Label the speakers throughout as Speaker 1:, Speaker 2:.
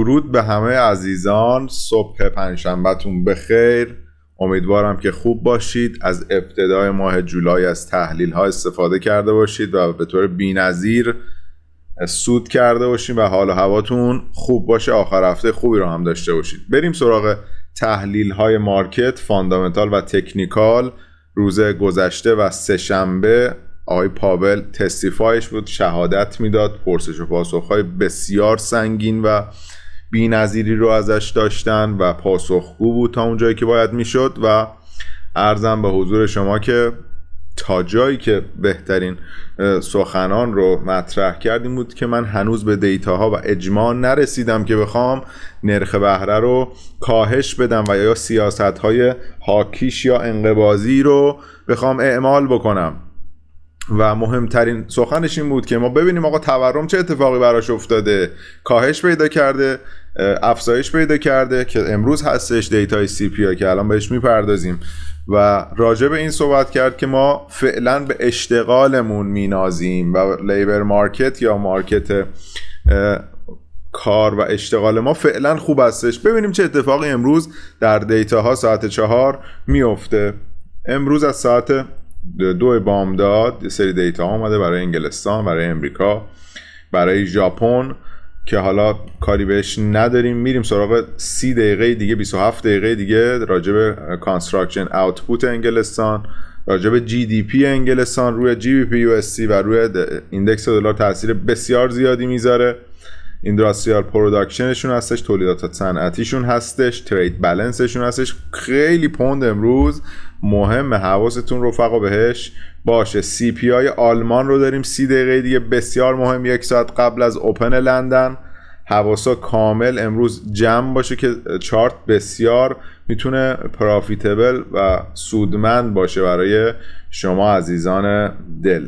Speaker 1: درود به همه عزیزان. صبح پنجشنبهتون بخیر. امیدوارم که خوب باشید. از ابتدای ماه جولای از تحلیل ها استفاده کرده باشید و به طور بی‌نظیر سود کرده باشید و حال و هواتون خوب باشه. آخر هفته خوبی رو هم داشته باشید. بریم سراغ تحلیل های مارکت فاندامنتال و تکنیکال روز گذشته و سه‌شنبه. آقای پاول تستیفایش بود، شهادت میداد، پرسش و پاسخ‌های بسیار سنگین و بی‌نظیری رو ازش داشتن و پاسخگو بود تا اونجایی که باید میشد و عرضم به حضور شما که تا جایی که بهترین سخنان رو مطرح کردیم بود که من هنوز به دیتاها و اجماع نرسیدم که بخوام نرخ بهره رو کاهش بدم و یا سیاست‌های هاکیش یا انقباضی رو بخوام اعمال بکنم. و مهمترین سخنش این بود که ما ببینیم آقا تورم چه اتفاقی براش افتاده، کاهش پیدا کرده، افزایش پیدا کرده که امروز هستش دیتای CPI که الان بهش میپردازیم و راجع به این صحبت کرد که ما فعلا به اشتغالمون مینازیم و لیبر مارکت یا مارکت کار و اشتغال ما فعلا خوب هستش. ببینیم چه اتفاقی امروز در دیتاها ساعت 4 میفته. امروز از ساعت 2 بامداد یه سری دیتا آمده برای انگلستان، برای امریکا، برای ژاپن که حالا کاری بهش نداریم. میریم سراغ 30 دقیقه دیگه، 27 دقیقه دیگه راجع به کانستراکشن اوتپوت انگلستان، راجع به GDP انگلستان روی GBP USD و روی ایندکس دلار تاثیر بسیار زیادی میذاره. اینداستریال پروداکشنشون هستش، تولیدات صنعتیشون هستش، ترید بالانسشون هستش. خیلی پوند امروز مهمه، حواستون رفقا بهش باشه. CPI آلمان رو داریم 30 دقیقه دیگه، بسیار مهم، 1 ساعت قبل از اوپن لندن. حواسا کامل امروز جمع باشه که چارت بسیار میتونه پرافیتبل و سودمند باشه برای شما عزیزان دل.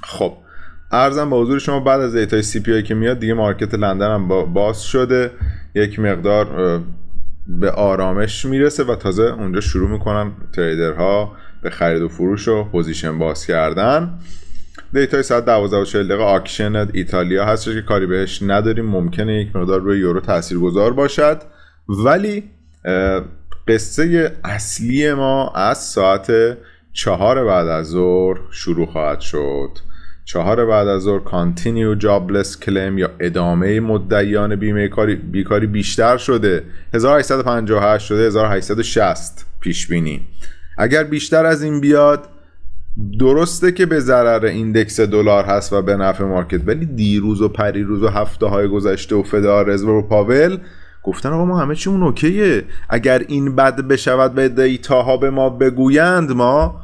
Speaker 1: خب عرضم به حضور شما بعد از دیتای CPI که میاد دیگه مارکت لندن هم باز شده، یک مقدار به آرامش میرسه و تازه اونجا شروع میکنن تریدرها به خرید و فروش و پوزیشن باز کردن. دیتای ساعت 12:40 آکشن ایتالیا هستش که کاری بهش نداریم، ممکنه یک مقدار روی یورو تاثیرگذار باشد، ولی قصه اصلی ما از ساعت 4 بعد از ظهر شروع خواهد شد. 4 بعد از ظهر کانتینیو جابلس کلیم یا ادامه مدعیان بیکاری بیشتر شده، 1858 شده 1860 پیش بینی. اگر بیشتر از این بیاد درسته که به ضرر ایندکس دلار هست و به نفع مارکت، ولی دیروز و پریروز و هفته های گذشته و فدرال رزرو و پاول گفتن آقا ما همه چیمون اوکیه، اگر این بد بشود و دیتاها به ما بگویند ما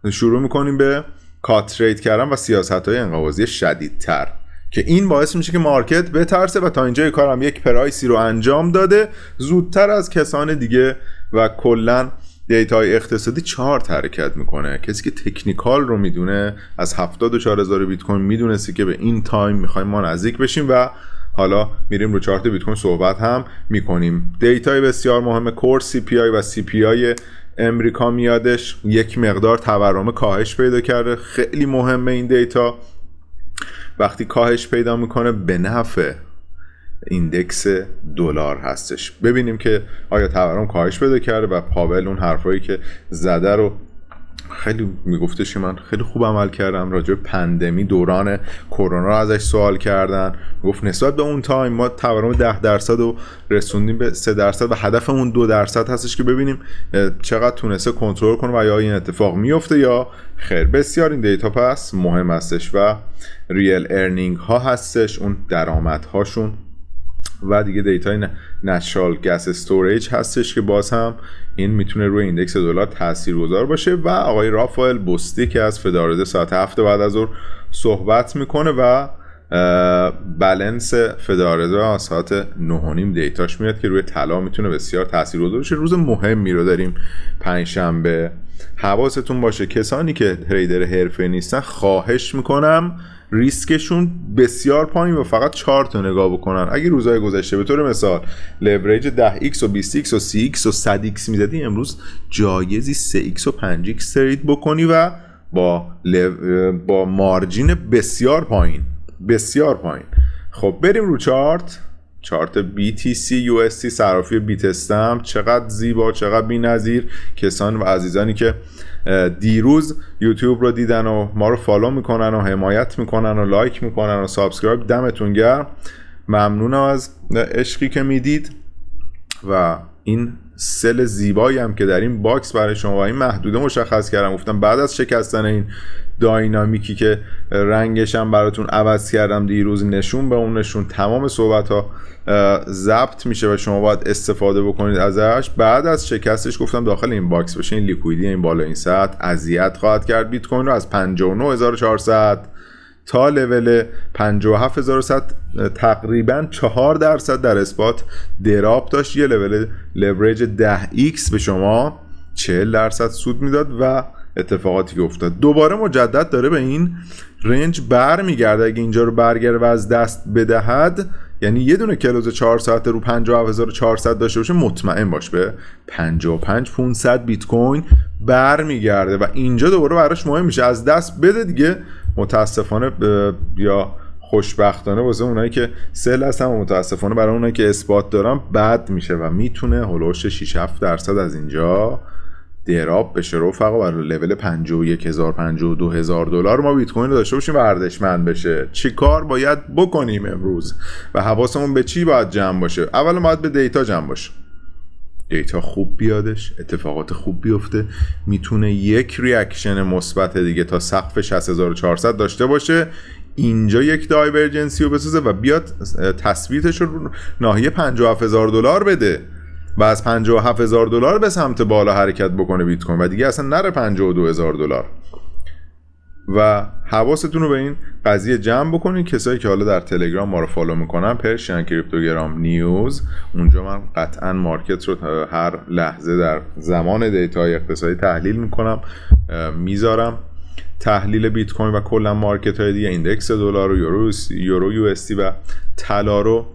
Speaker 1: شروع میکنیم به کات ریت کردن و سیاست‌های انقباضی شدیدتر که این باعث میشه که مارکت بترسه و تا اینجای کارم یک پرایسی رو انجام داده زودتر از کسان دیگه و کلن دیتای اقتصادی چارت حرکت میکنه. کسی که تکنیکال رو میدونه از 74,000 بیت کوین میدونستی که به این تایم میخوایم ما نزدیک بشیم و حالا میریم رو چارت بیت کوین صحبت هم میکنیم. دیتای بسیار مهم کور CPI و CPI امریکا میادش، یک مقدار تورم کاهش پیدا کرده. خیلی مهمه این دیتا، وقتی کاهش پیدا میکنه به نفع ایندکس دلار هستش. ببینیم که آیا تورم کاهش پیدا کرده و پاول اون حرفایی که زده رو خیلی میگفتش که من خیلی خوب عمل کردم. راجع به پندمی دوران کرونا رو ازش سوال کردن، گفت نسبت به اون تایم ما تورم 10% رو رسوندیم به 3% و هدفمون 2% هستش که ببینیم چقدر تونسته کنترل کنه و یا این اتفاق میفته یا خیر. بسیار این دیتا پس مهم هستش و ریل ارنینگ ها هستش، اون درآمد هاشون و دیگه دیتای نچرال گس استوریج هستش که باز هم این میتونه روی ایندکس دلار تاثیرگذار باشه. و آقای رافائل بوستی که از فدرال ساعت 7 بعد از ظهر صحبت میکنه و بالانس فدرال از ساعت 9:30 دیتاش میاد که روی طلا میتونه بسیار تاثیرگذار باشه. روز مهمی رو داریم پنجشنبه. حواستون باشه کسانی که تریدر حرفه‌ای نیستن خواهش میکنم ریسکشون بسیار پایین و فقط چارت رو نگاه بکنن. اگه روزهای گذشته به طور مثال لوریج 10x و 20x و 30x و 100x میزدی، امروز جایزی 3x و 5x ترید بکنی و با مارجین بسیار پایین. خب بریم رو چارت. چارت BTC USD صرافی بیت استم چقدر زیبا، چقدر بی‌نظیر. کسان و عزیزانی که دیروز یوتیوب رو دیدن و ما رو فالو میکنن و حمایت میکنن و لایک میکنن و سابسکرایب، دمتون گرم. ممنونم از عشقی که میدید و این سل زیبایی هم که در این باکس برای شما و این محدوده مشخص کردم. گفتم بعد از شکستن این داینامیکی که رنگش هم براتون عوض کردم دیروز، نشون به اون نشون، تمام صحبت ها ضبط میشه و شما باید استفاده بکنید ازش. بعد از شکستش گفتم داخل این باکس بشه. این لیکویدی این بالا این سطح اذیت خواهد کرد بیت کوین رو. از 59400 تا لول 57100 تقریبا 4% در اثبات دراپ داشت. یه لول لورج 10x به شما 40% سود میداد و اتفاقاتی که افتاد دوباره مجدد داره به این رنج بر میگرده. اگه اینجا رو برگره و از دست بدهد، یعنی یه دونه کلوز 4 ساعته رو 57400 داشته باشه، مطمئن باش به 55500 بیت کوین بر میگرده و اینجا دوباره براش مهم میشه از دست بده دیگه. متاسفانه یا خوشبختانه واسه اونایی که سل هستن و متاسفانه برای اونایی که اثبات دارن بد میشه و میتونه هولوش 6-7% از اینجا دراپ بشه رفقا. برای لول 51000 52000 دلار ما بیت کوین رو داشته باشیم و ارزشمند بشه. چی کار باید بکنیم امروز و حواسمون به چی باید جمع باشه؟ اولا باید به دیتا جمع باشه. دیتا خوب بیادش، اتفاقات خوب بیفته، میتونه یک ریاکشن مثبت دیگه تا سقف 60400 داشته باشه، اینجا یک دایورجنسی رو بسازه و بیاد تثبیتش رو ناحیه 57000 دلار بده و از 57000 دلار به سمت بالا حرکت بکنه بیت کوین و دیگه اصلا نره 52000 دلار. و حواستون رو به این قضیه جمع بکنید. کسایی که حالا در تلگرام ما رو فالو میکنن، پرشین کریپتوگرام نیوز، اونجا من قطعا مارکت رو هر لحظه در زمان دیتاهای اقتصادی تحلیل میکنم، میذارم تحلیل بیت کوین و کلا مارکت های دیگه، ایندکس دلار و یورو یو اس دی و طلا رو،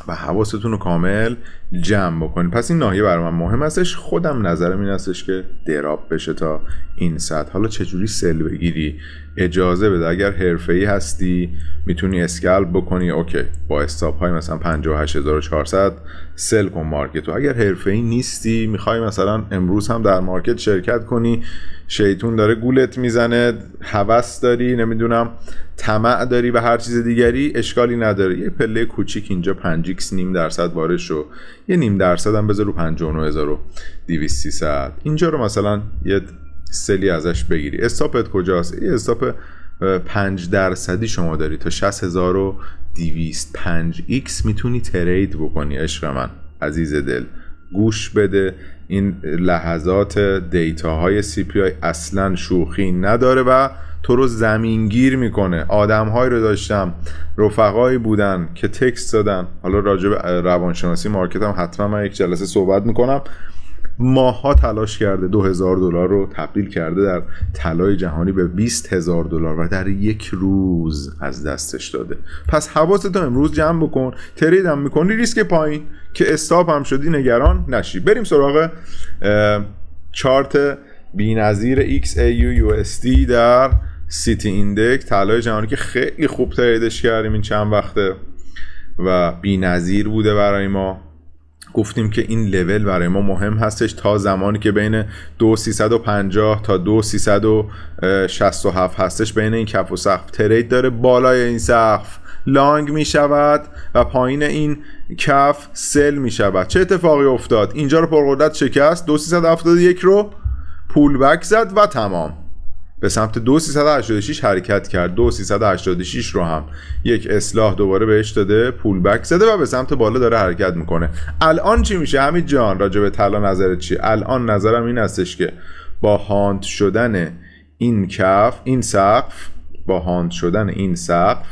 Speaker 1: و حواستون رو کامل جمع بکنید. پس این ناحیه برای من مهم هستش. خودم نظرم این هستش که دراپ بشه تا این سطح. حالا چجوری سل بگیری؟ اجازه بده. اگر حرفه‌ای هستی میتونی اسکالپ بکنی، اوکی، با استاپ های مثلا 58400 سل کن مارکت رو. اگر حرفه‌ای نیستی، میخوای مثلا امروز هم در مارکت شرکت کنی، شیطون داره گولت میزنه، هوس داری، نمیدونم طمع داری و هر چیز دیگری، اشکالی نداره. یه پله کوچیک اینجا 5x نیم درصد وارد شو، یه نیم درصد هم بذار رو 59200 اینجا رو مثلا یه سلی ازش بگیری. استاپت کجاست؟ یه استاپ 5% شما داری تا 60200 5x میتونی ترید بکنی. عشق من عزیز دل، گوش بده. این لحظات دیتاهای CPI اصلا شوخی نداره و تو رو زمینگیر میکنه. آدم‌هایی رو داشتم، رفقایی بودن که تکست دادن، حالا راجع به روانشناسی مارکت هم حتما من یک جلسه صحبت میکنم، ماها تلاش کرده 2000 دلار رو تبدیل کرده در طلای جهانی به 20000 دلار و در یک روز از دستش داده. پس حواستو امروز جمع بکن. ترید هم میکنی ریسک پایین که استاپ هم شدی نگران نشی. بریم سراغ چارت بی‌نظیر XAUUSD در سیتی ایندکس طلای جهانی که خیلی خوب تریدش کردیم این چند وقته و بی‌نظیر بوده برای ما. گفتیم که این لول برای ما مهم هستش تا زمانی که بین 2350 تا 2367 هستش، بین این کف و سقف ترید داره. بالای این سقف لانگ می شود و پایین این کف سل می شود. چه اتفاقی افتاد؟ اینجا رو پرقدرت شکست، 2371 رو پول بک زد و تمام به سمت 2386 حرکت کرد. 2386 رو هم یک اصلاح دوباره بهش داده، پول بک زده و به سمت بالا داره حرکت میکنه. الان چی میشه حمید جان؟ راجع به طلا نظرت چیه؟ الان نظرم این هستش که با هاند شدن این کف، این سقف، با هاند شدن این سقف،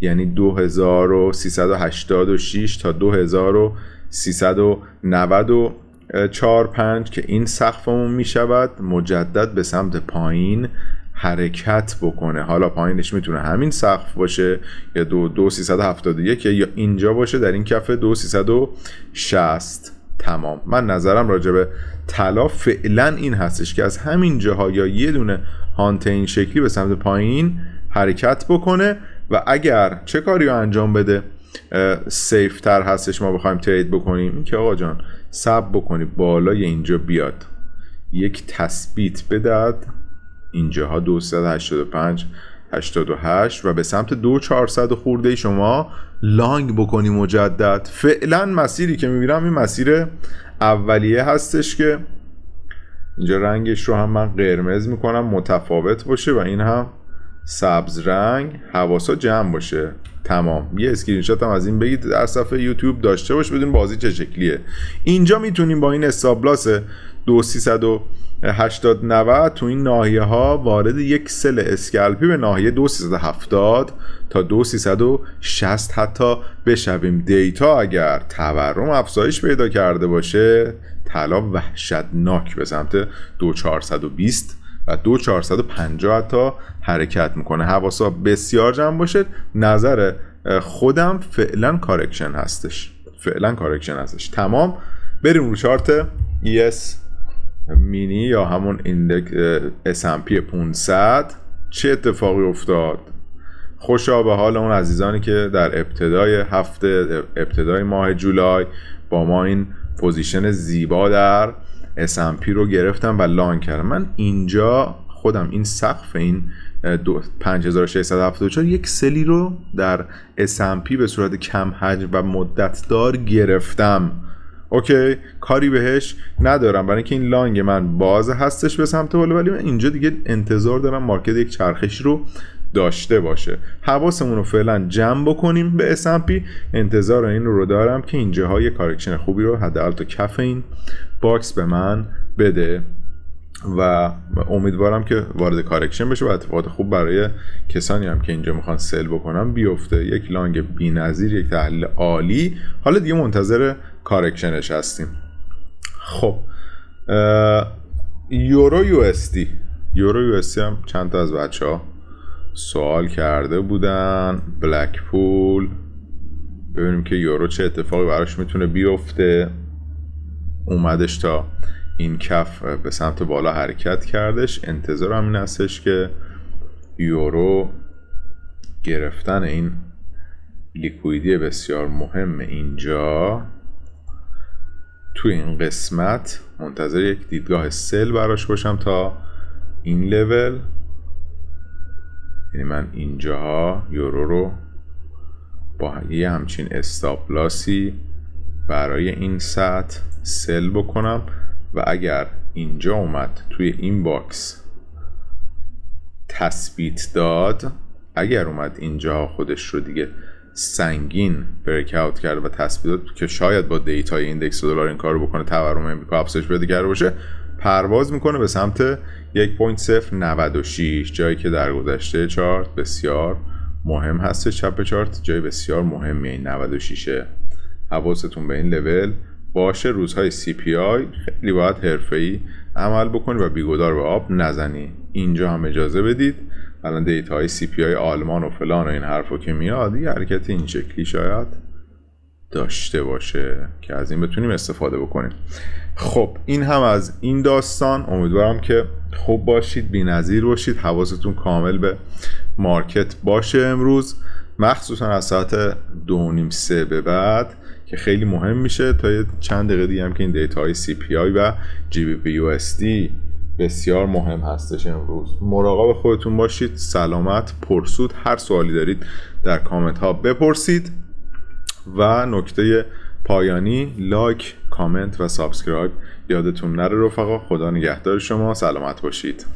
Speaker 1: یعنی 2386 تا 2394 که این سقفمون می شود، مجدد به سمت پایین حرکت بکنه. حالا پایینش میتونه همین سقف باشه یا 2371 یا اینجا باشه در این کف 2360. تمام. من نظرم راجع به طلا فعلا این هستش که از همین جاها یا یه دونه هانت این شکلی به سمت پایین حرکت بکنه و اگر چه کاری رو انجام بده؟ سیف تر هستش ما بخوایم ترید بکنیم، این که آقا جان صبر بکنی بالای اینجا بیاد یک تثبیت بدهد، اینجاها 285 88 و به سمت 2400 خورده شما لانگ بکنی مجدد. فعلا مسیری که میبینم این مسیر اولیه هستش که اینجا رنگش رو هم من قرمز میکنم متفاوت باشه و این هم سبز رنگ، حواسا جمع باشه. تمام. یه اسکرین شات هم از این بگید در صفحه یوتیوب داشته باش بدون بازی چه شکلیه. اینجا میتونیم با این استابلاس 2380 90 تو این ناحیه ها وارد یک سل اسکلپی به ناحیه 2370 تا 2360 حتی بشویم. دیتا اگر تورم افزایش پیدا کرده باشه طلا وحشتناک به سمت 2420 و 2450 حتی حرکت میکنه. حواسا بسیار جمع باشه. نظر خودم فعلا کارکشن هستش. تمام. بریم رو چارت ES مینی یا همون ایندکس S&P 500 چه اتفاقی افتاد. خوشا به حال اون عزیزانی که در ابتدای ماه جولای با ما این پوزیشن زیبا در S&P رو گرفتم و لانگ کردم. من اینجا خودم این سقف این 5674 یک سلی رو در S&P به صورت کم حجم و مدتدار گرفتم. اوکی، کاری بهش ندارم برای اینکه این لانگ من باز هستش به سمت بالا، ولی من اینجا دیگه انتظار دارم مارکت یک چرخش رو داشته باشه. حواسمون رو فعلا جمع بکنیم به S&P. انتظار این رو دارم که اینجاها یه کارکشن خوبی رو حداقل تا کف این باکس به من بده و امیدوارم که وارد کارکشن بشه و اتفاقات خوب برای کسانی هم که اینجا میخوان سل بکنن بیفته. یک لانگ بی‌نظیر، یک تحلیل عالی. حالا دیگه منتظر کارکشنش هستیم. خب یورو یو اس دی هم چند تا از بچه‌ها سوال کرده بودن. بلک پول، ببینیم که یورو چه اتفاقی براش میتونه بیفته. اومدش تا این کف به سمت بالا حرکت کردش. انتظارم این هستش که یورو گرفتن این لیکویدی بسیار مهم اینجا توی این قسمت منتظر یک دیدگاه سل براش باشم تا این لول. یعنی من اینجاها یورو رو با یه همچین استاپلاسی برای این سطح سل بکنم و اگر اینجا اومد توی این باکس تثبیت داد، اگر اومد اینجا خودش رو دیگه سنگین بریک اوت کرد و تثبیت داد که شاید با دیتای ایندکس دلار این کارو بکنه، تورم امریکا افزایش پیدا کرده باشه، پرواز میکنه به سمت 1.096 جایی که در گذشته چارت بسیار مهم هست. چپ چارت جای بسیار مهمیه این 96. حواستون به این لول باشه. روزهای CPI خیلی باید حرفه‌ای عمل بکنی و بیگدار به آب نزنی. اینجا هم اجازه بدید الان دیتاهای CPI آلمان و فلان و این حرفا که میاد یه حرکت این شکلی شاید داشته باشه که از این بتونیم استفاده بکنیم. خب این هم از این داستان. امیدوارم که خوب باشید، بی‌نظیر باشید، حواستون کامل به مارکت باشه امروز، مخصوصا از ساعت 2:30 به بعد که خیلی مهم میشه. تا چند دقیقه دیگه هم که این دیتاهای CPI و GBP/USD بسیار مهم هستش امروز. مراقب خودتون باشید، سلامت، پرسود. هر سوالی دارید در کامنت ها بپرسید و نکته پایانی لایک، کامنت و سابسکرایب یادتون نره رفقا. خدا نگهدار شما، سلامت باشید.